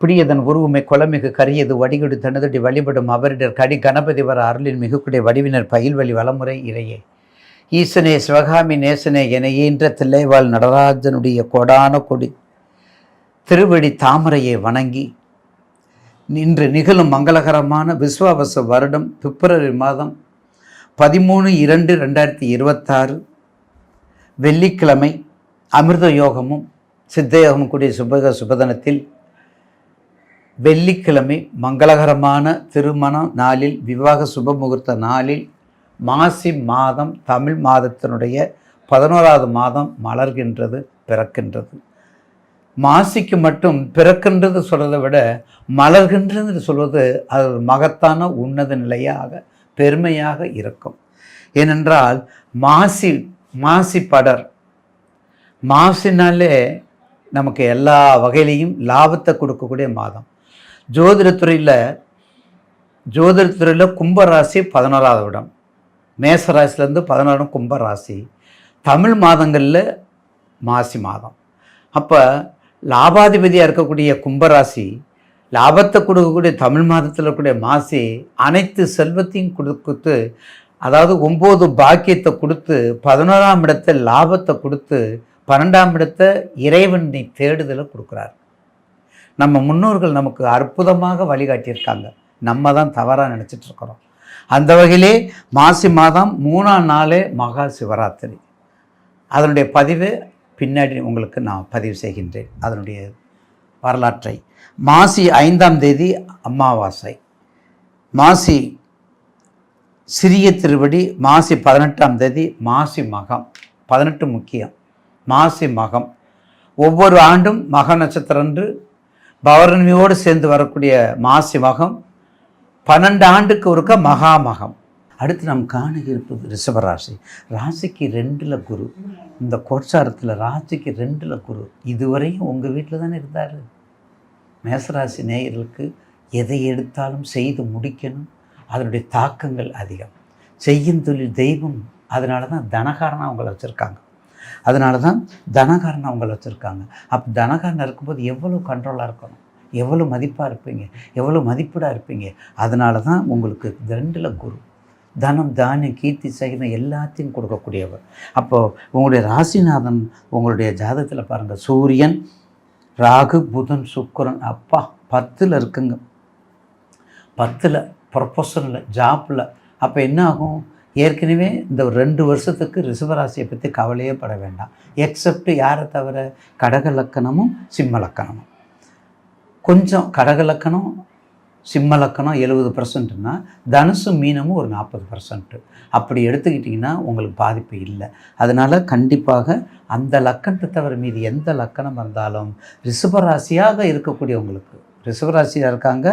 பிடியதன் உருவுமை கொலமிகு கரியது வடிகொடு தனதடி வழிபடும் அவரிடர் கடி கணபதி வர அருளின் மிகுக்குடைய வடிவினர் பயில்வழி வளமுறை இறையே ஈசனே சிவகாமி நேசனே என ஈன்ற தில்லைவாழ் நடராஜனுடைய கொடான கொடி திருவடி தாமரையை வணங்கி இன்று நிகழும் மங்களகரமான விஸ்வாவச வருடம் பிப்ரவரி மாதம் 13/2/2026 வெள்ளிக்கிழமை அமிர்த யோகமும் சித்த யோகமும் கூடிய சுபதனத்தில் வெள்ளிக்கிழமை மங்களகரமான திருமண நாளில் விவாக சுபமுகூர்த்த நாளில் மாசி மாதம் தமிழ் மாதத்தினுடைய 11வது மாதம் மலர்கின்றது, பிறக்கின்றது. மாசிக்கு மட்டும் பிறக்கின்றது சொல்வதை விட மலர்கின்றது சொல்வது அது மகத்தான உன்னத நிலையாக பெருமையாக இருக்கும். ஏனென்றால் மாசி படர், மாசினாலே நமக்கு எல்லா வகையிலையும் லாபத்தை கொடுக்கக்கூடிய மாதம். ஜோதிடத்துறையில் கும்பராசி 11வது இடம், மேசராசிலேருந்து 11 கும்பராசி. தமிழ் மாதங்களில் மாசி மாதம். அப்போ லாபாதிபதியாக இருக்கக்கூடிய கும்பராசி, லாபத்தை கொடுக்கக்கூடிய தமிழ் மாதத்தில் இருக்கக்கூடிய மாசி அனைத்து செல்வத்தையும் கொடுத்து, அதாவது 9 பாக்கியத்தை கொடுத்து, 11ஆம் இடத்தை லாபத்தை கொடுத்து, 12ஆம் இடத்தை இறைவனை தேடுதலை கொடுக்குறார். நம்ம முன்னோர்கள் நமக்கு அற்புதமாக வழிகாட்டியிருக்காங்க, நம்ம தான் தவறாக நினச்சிட்ருக்கிறோம். அந்த வகையிலே மாசி மாதம் 3ஆம் நாளே மகா சிவராத்திரி. அதனுடைய பதிவு பின்னாடி உங்களுக்கு நான் பதிவு செய்கின்றேன், அதனுடைய வரலாற்றை. மாசி 5ஆம் தேதி அமாவாசை, மாசி சிறிய திருவடி, மாசி 18ஆம் தேதி மாசி மகம். 18 முக்கியம். மாசி மகம் ஒவ்வொரு ஆண்டும் மக நட்சத்திரன்று பௌர்ணமியோடு சேர்ந்து வரக்கூடிய மாசி மகம் 12 ஆண்டுக்கு ஒருக்க மகாமகம். அடுத்து நாம் காண இருப்பது ரிஷபராசி. ராசிக்கு 2ல் குரு. இந்த கோட்சாரத்தில் ராசிக்கு 2ல் குரு. இதுவரையும் உங்கள் வீட்டில் தானே இருந்தார். மேசராசி நேயர்களுக்கு எதை எடுத்தாலும் செய்து முடிக்கணும், அதனுடைய தாக்கங்கள் அதிகம். செய்யும் தொழில் தெய்வம், அதனால தான் தனகாரனாக அவங்கள வச்சுருக்காங்க. அப்போ தனகாரனாக இருக்கும்போது எவ்வளோ கண்ட்ரோலாக இருக்கணும், எவ்வளோ மதிப்பாக இருப்பீங்க, எவ்வளோ மதிப்பீடாக இருப்பீங்க. அதனால தான் உங்களுக்கு 2ல் குரு. தனம் தானியம் கீர்த்தி சகிதம் எல்லாத்தையும் கொடுக்கக்கூடியவர். அப்போது உங்களுடைய ராசிநாதன் உங்களுடைய ஜாதகத்தில் பாருங்கள், சூரியன் ராகு புதன் சுக்கிரன் அப்பா 10ல் இருக்குங்க. 10ல் ப்ரொஃபஷனில் ஜாப்பில். அப்போ என்ன ஆகும், ஏற்கனவே இந்த 2 வருஷத்துக்கு ரிஷபராசியை பற்றி கவலையே பட வேண்டாம். எக்ஸப்ட் யாரை தவிர கடக லக்கணமும் சிம்ம லக்கணமும். கொஞ்சம் கடக லக்கணம் சிம்ம லக்கணம் 70%னா தனுசு மீனமும் ஒரு 40%. அப்படி எடுத்துக்கிட்டிங்கன்னா உங்களுக்கு பாதிப்பு இல்லை. அதனால் கண்டிப்பாக அந்த லக்கணத்தை தவிர மீது எந்த லக்கணம் இருந்தாலும் ரிஷபராசியாக இருக்கக்கூடியவங்களுக்கு, ரிஷபராசியாக இருக்காங்க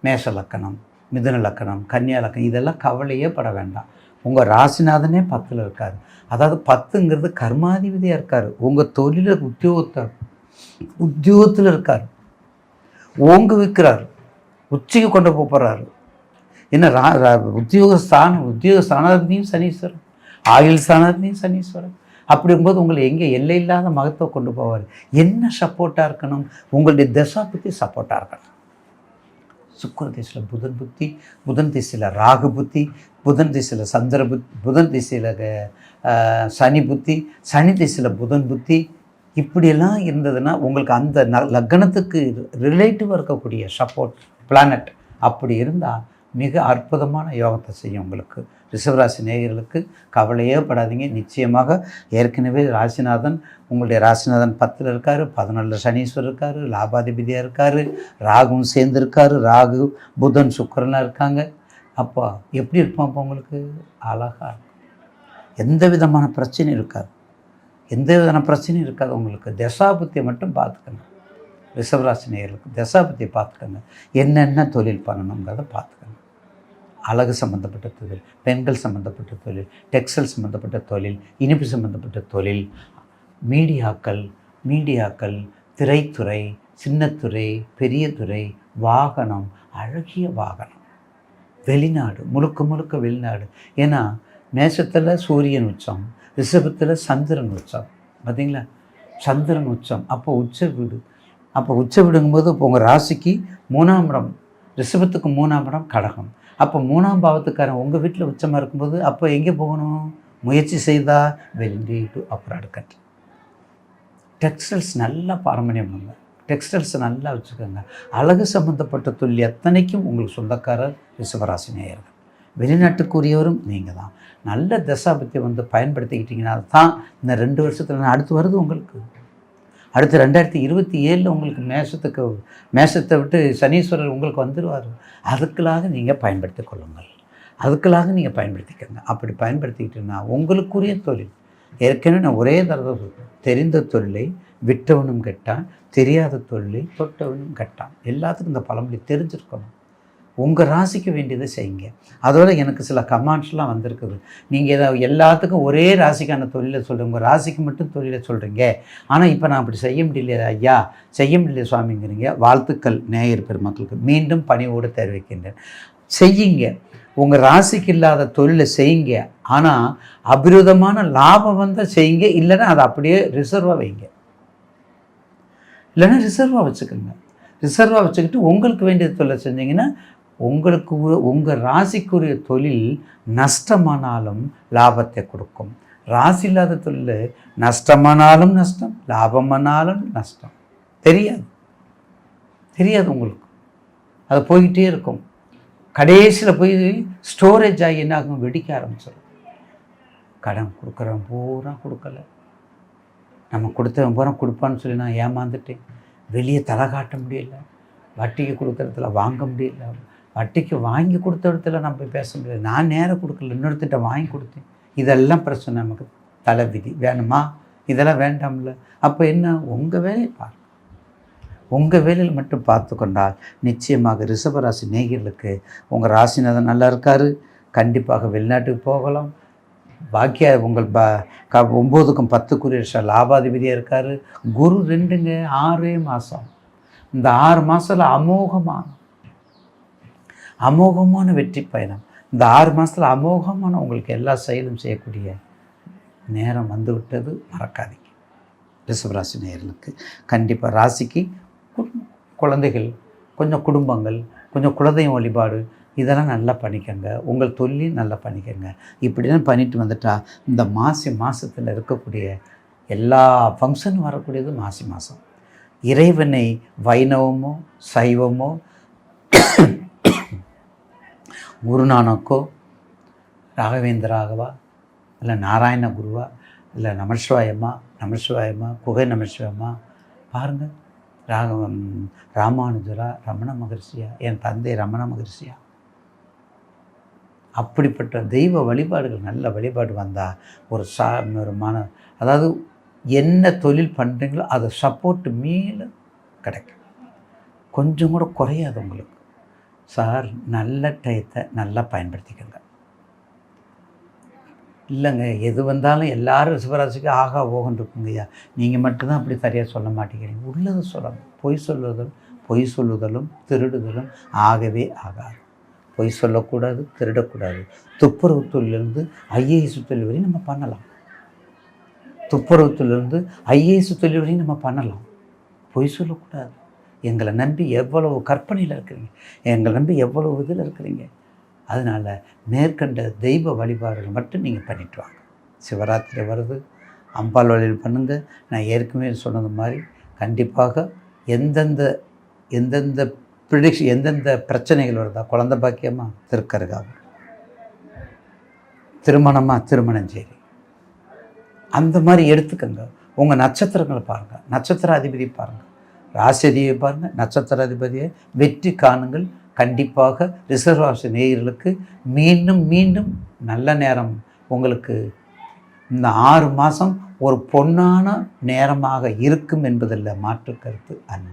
மேஷ லக்கணம், மிதுன லக்கணம், கன்னியா லக்கணம், இதெல்லாம் கவலையே பட வேண்டாம். உங்கள் ராசிநாதனே 10ல் இருக்கார். அதாவது 10ங்கிறது கர்மாதிபதியாக இருக்கார். உங்கள் தொழில உத்தியோகத்தில் இருக்கார், ஓங்கு விற்கிறார், உச்சிக்கு கொண்டு போகிறாரு. என்ன உத்தியோக ஸ்தானாதிபதியும் சனீஸ்வரன், ஆயுள் ஸ்தானாதிபதியும் சனீஸ்வரன். அப்படிங்கும்போது உங்களை எங்கே எல்லை இல்லாத மகத்துவ கொண்டு போவார். என்ன சப்போர்ட்டாக இருக்கணும், உங்களுடைய தசா புத்தி சப்போர்ட்டாக இருக்கணும். சுக்கிர திசையில் புதன் புத்தி, புதன் திசையில் ராகு புத்தி, புதன் திசையில் சந்திர புத்தி, புதன் திசையில் சனி புத்தி, சனி திசையில் புதன் புத்தி, இப்படியெல்லாம் இருந்ததுன்னா உங்களுக்கு அந்த லக்னத்துக்கு ரிலேட்டிவாக இருக்கக்கூடிய சப்போர்ட் பிளானட் அப்படி இருந்தால் மிக அற்புதமான யோகத்தை செய்யும் உங்களுக்கு. ரிஷபராசி நேயர்களுக்கு கவலையே படாதீங்க. நிச்சயமாக ஏற்கனவே ராசிநாதன், உங்களுடைய ராசிநாதன் 10ல் இருக்கார், 14ல் சனீஸ்வரர் இருக்கார், லாபாதிபதியாக இருக்கார், ராகுவும் சேர்ந்துருக்கார், ராகு புதன் சுக்கிரனாக இருக்காங்க. அப்போ எப்படி இருப்போம், அப்போ உங்களுக்கு அழகாக இருக்கும். எந்த விதமான பிரச்சனையும் இருக்காது, உங்களுக்கு. தசாபுத்தியை மட்டும் பார்த்துக்கணும். ரிஷபராசி நேயர்களுக்கு தசாபுத்தியை பார்த்துக்கோங்க. என்னென்ன தொழில் பண்ணணுங்கிறத பார்த்துக்கணும். அழகு சம்மந்தப்பட்ட தொழில், பெண்கள் சம்மந்தப்பட்ட தொழில், டெக்ஸ்டைல் சம்மந்தப்பட்ட தொழில், இனிப்பு சம்மந்தப்பட்ட தொழில், மீடியாக்கள், திரைத்துறை, சின்னத்துறை, பெரிய துறை, வாகனம், அழகிய வாகனம், வெளிநாடு, முழுக்க வெளிநாடு. ஏன்னா மேஷத்தில் சூரியன் உச்சம், ரிஷபத்தில் சந்திரன் உச்சம். பார்த்தீங்களா, சந்திரன் உச்சம். அப்போ உச்ச வீடு அப்போ உச்ச விடுங்கும்போது இப்போ உங்கள் ராசிக்கு 3ஆம் இடம், ரிஷபத்துக்கு 3ஆம் இடம் கடகம். அப்போ 3ஆம் பாவத்துக்காரன் உங்கள் வீட்டில் உச்சமாக இருக்கும்போது அப்போ எங்கே போகணும்? முயற்சி செய்தால் வெளியீட்டு அப்ராட் கண்ட்ரி. டெக்ஸ்டைல்ஸ் நல்லா பாரம்பரியம் பண்ணுங்க, டெக்ஸ்டைல்ஸை நல்லா வச்சுக்கோங்க. அழகு சம்மந்தப்பட்ட தொழில் எத்தனைக்கும் உங்களுக்கு சொந்தக்காரர் ரிஷபராசி நேயர்கள். வெளிநாட்டுக்குரியவரும் நீங்கள் தான். நல்ல தசாபத்தை பயன்படுத்திக்கிட்டிங்கன்னா தான் இந்த 2 வருஷத்தில் அடுத்து வருது உங்களுக்கு. அடுத்து 2027 உங்களுக்கு மேஷத்தை விட்டு சனீஸ்வரர் உங்களுக்கு வந்துடுவார். அதுக்களாக நீங்கள் பயன்படுத்தி கொள்ளுங்கள், அதுக்களாக நீங்கள் பயன்படுத்திக்கோங்க. அப்படி பயன்படுத்திக்கிட்டீங்கன்னா உங்களுக்குரிய தொழில் ஏற்கனவே நான் ஒரே தடவை தெரிந்த தொழிலை விட்டவனும் கெட்டான், தெரியாத தொழிலை தொட்டவனும் கெட்டான். எல்லாத்துக்கும் இந்த பழமொழி தெரிஞ்சிருக்கணும். உங்கள் ராசிக்கு வேண்டியதை செய்யுங்க. அதோட எனக்கு சில கமெண்ட்ஸ்லாம் வந்திருக்குது. நீங்கள் ஏதாவது எல்லாத்துக்கும் ஒரே ராசிக்கான தொழிலை சொல்கிறீங்க, உங்கள் ராசிக்கு மட்டும் தொழிலை சொல்கிறீங்க, ஆனால் இப்போ நான் அப்படி செய்ய முடியல ஐயா, செய்ய முடியல சுவாமிங்கிறீங்க. வாழ்த்துக்கள் நேயர் பெருமக்களுக்கு மீண்டும் பணிவோடு தெரிவிக்கின்றேன். செய்யுங்க, உங்கள் ராசிக்கு இல்லாத தொழிலை செய்யுங்க, ஆனால் அபிரோதமான லாபம் வந்தால் செய்யுங்க, இல்லைன்னா அதை அப்படியே ரிசர்வாக வைங்க. இல்லைன்னா ரிசர்வாக வச்சுக்கோங்க. ரிசர்வாக வச்சுக்கிட்டு உங்களுக்கு வேண்டிய தொழிலை செஞ்சீங்கன்னா உங்களுக்கு உங்கள் ராசிக்குரிய தொழில் நஷ்டமானாலும் லாபத்தை கொடுக்கும். ராசி இல்லாத தொழில் நஷ்டமானாலும் நஷ்டம், லாபமானாலும் நஷ்டம். தெரியாது உங்களுக்கு. அது போய்கிட்டே இருக்கும். கடைசியில் போய் ஸ்டோரேஜ் ஆகி என்ன ஆகும்? வெடிக்க ஆரம்பிச்சிடும். கடன் கொடுக்குறவன் பூரா கொடுக்கல, நம்ம கொடுத்தவன் பூரா கொடுப்பான்னு சொல்லி நான் ஏமாந்துட்டேன். வெளியே தலை காட்ட முடியல, வட்டிக்கு கொடுக்குறதுல வாங்க முடியல, வட்டிக்கு வாங்கி கொடுத்த இடத்துல நம்ம போய் பேச முடியல, நான் நேரம் கொடுக்கல, இன்னொருத்திட்ட வாங்கி கொடுத்தேன். இதெல்லாம் பிரச்சனை. நமக்கு தலை விதி வேணுமா? இதெல்லாம் வேண்டாம்ல. அப்போ என்ன? உங்கள் வேலையை பாருங்கள். உங்கள் வேலையில் மட்டும் பார்த்து கொண்டால் நிச்சயமாக ரிஷபராசி நேயர்களுக்கு உங்கள் ராசிநாதன் நல்லா இருக்கார். கண்டிப்பாக வெளிநாட்டுக்கு போகலாம். பாக்கிய உங்கள் 9க்கும் 10க்குரிய லாபாதிபதியாக இருக்கார். குரு 2ங்க 6 மாதம். இந்த 6 மாதத்தில் அமோகமான வெற்றி பயணம். இந்த 6 மாதத்தில் அமோகமான உங்களுக்கு எல்லா செயலும் செய்யக்கூடிய நேரம் வந்து விட்டது. மறக்காதீங்க. ரிஷபராசி நேயர்களுக்கு கண்டிப்பாக ராசிக்கு குழந்தைகள், கொஞ்சம் குடும்பங்கள், கொஞ்சம் குலதெய்வ வழிபாடு, இதெல்லாம் நல்லா பண்ணிக்கோங்க. உங்கள் தொழிலையும் நல்லா பண்ணிக்கோங்க. இப்படிலாம் பண்ணிட்டு வந்துட்டால் இந்த மாதத்தில் இருக்கக்கூடிய எல்லா ஃபங்க்ஷனும் வரக்கூடியது மாசி மாதம். இறைவனை வைணவமோ சைவமோ குருநானக்கோ ராகவேந்திராகவா இல்லை நாராயண குருவா இல்லை நமசிவாயமா குகை நமசிவாயமா பாருங்கள். ராமானுஜரா, ரமண மகர்ஷியா, என் தந்தை ரமண மகர்ஷியா, அப்படிப்பட்ட தெய்வ வழிபாடுகள் நல்ல வழிபாடு வந்தால் ஒரு அதாவது என்ன தொழில் பண்ணுறீங்களோ அதை சப்போர்ட்டு மேலே கிடைக்கும். கொஞ்சம் கூட குறையாது உங்களுக்கு. சார் நல்ல டயத்தை நல்லா பயன்படுத்திக்கோங்க. இல்லைங்க எது வந்தாலும் எல்லாரும் ரிஷபராசிக்கு ஆகா ஓகன் இருக்குங்கய்யா, நீங்கள் மட்டும்தான் அப்படி சரியாக சொல்ல மாட்டேங்கிறீங்க. உள்ளது சொல்லணும். பொய் சொல்லுதலும் திருடுதலும் ஆகவே ஆகாது. பொய் சொல்லக்கூடாது, திருடக்கூடாது. துப்புரவு தொழிலிருந்து ஐஏஎஸ் தொழில் வரையும் நம்ம பண்ணலாம். நம்ம பண்ணலாம். பொய் சொல்லக்கூடாது. எங்களை நம்பி எவ்வளவு கற்பனையில் இருக்கிறீங்க, எங்களை நம்பி எவ்வளவு இதில் இருக்கிறீங்க. அதனால் மேற்கண்ட தெய்வ வழிபாடுகள் மட்டும் நீங்கள் பண்ணிட்டு வாங்க. சிவராத்திரி வருது, அம்பாள் வழியில் பண்ணுங்கள். நான் ஏற்கனவே சொன்னது மாதிரி கண்டிப்பாக எந்தெந்த பிரச்சனைகள் வருதா, குழந்தை பாக்கியமா திருக்கருகாவூர், திருமணம் செய்தி, அந்த மாதிரி எடுத்துக்கங்க. உங்கள் நட்சத்திரங்களை பாருங்கள், நட்சத்திர அதிபதி பாருங்கள், ராசி அதிபதியை பாருங்கள், நட்சத்திர அதிபதியை வெற்றி காணுங்கள். கண்டிப்பாக ரிஷபராசி நேயர்களுக்கு மீண்டும் நல்ல நேரம் உங்களுக்கு இந்த 6 மாதம் ஒரு பொன்னான நேரமாக இருக்கும் என்பதில் மாற்று கருத்து அல்ல.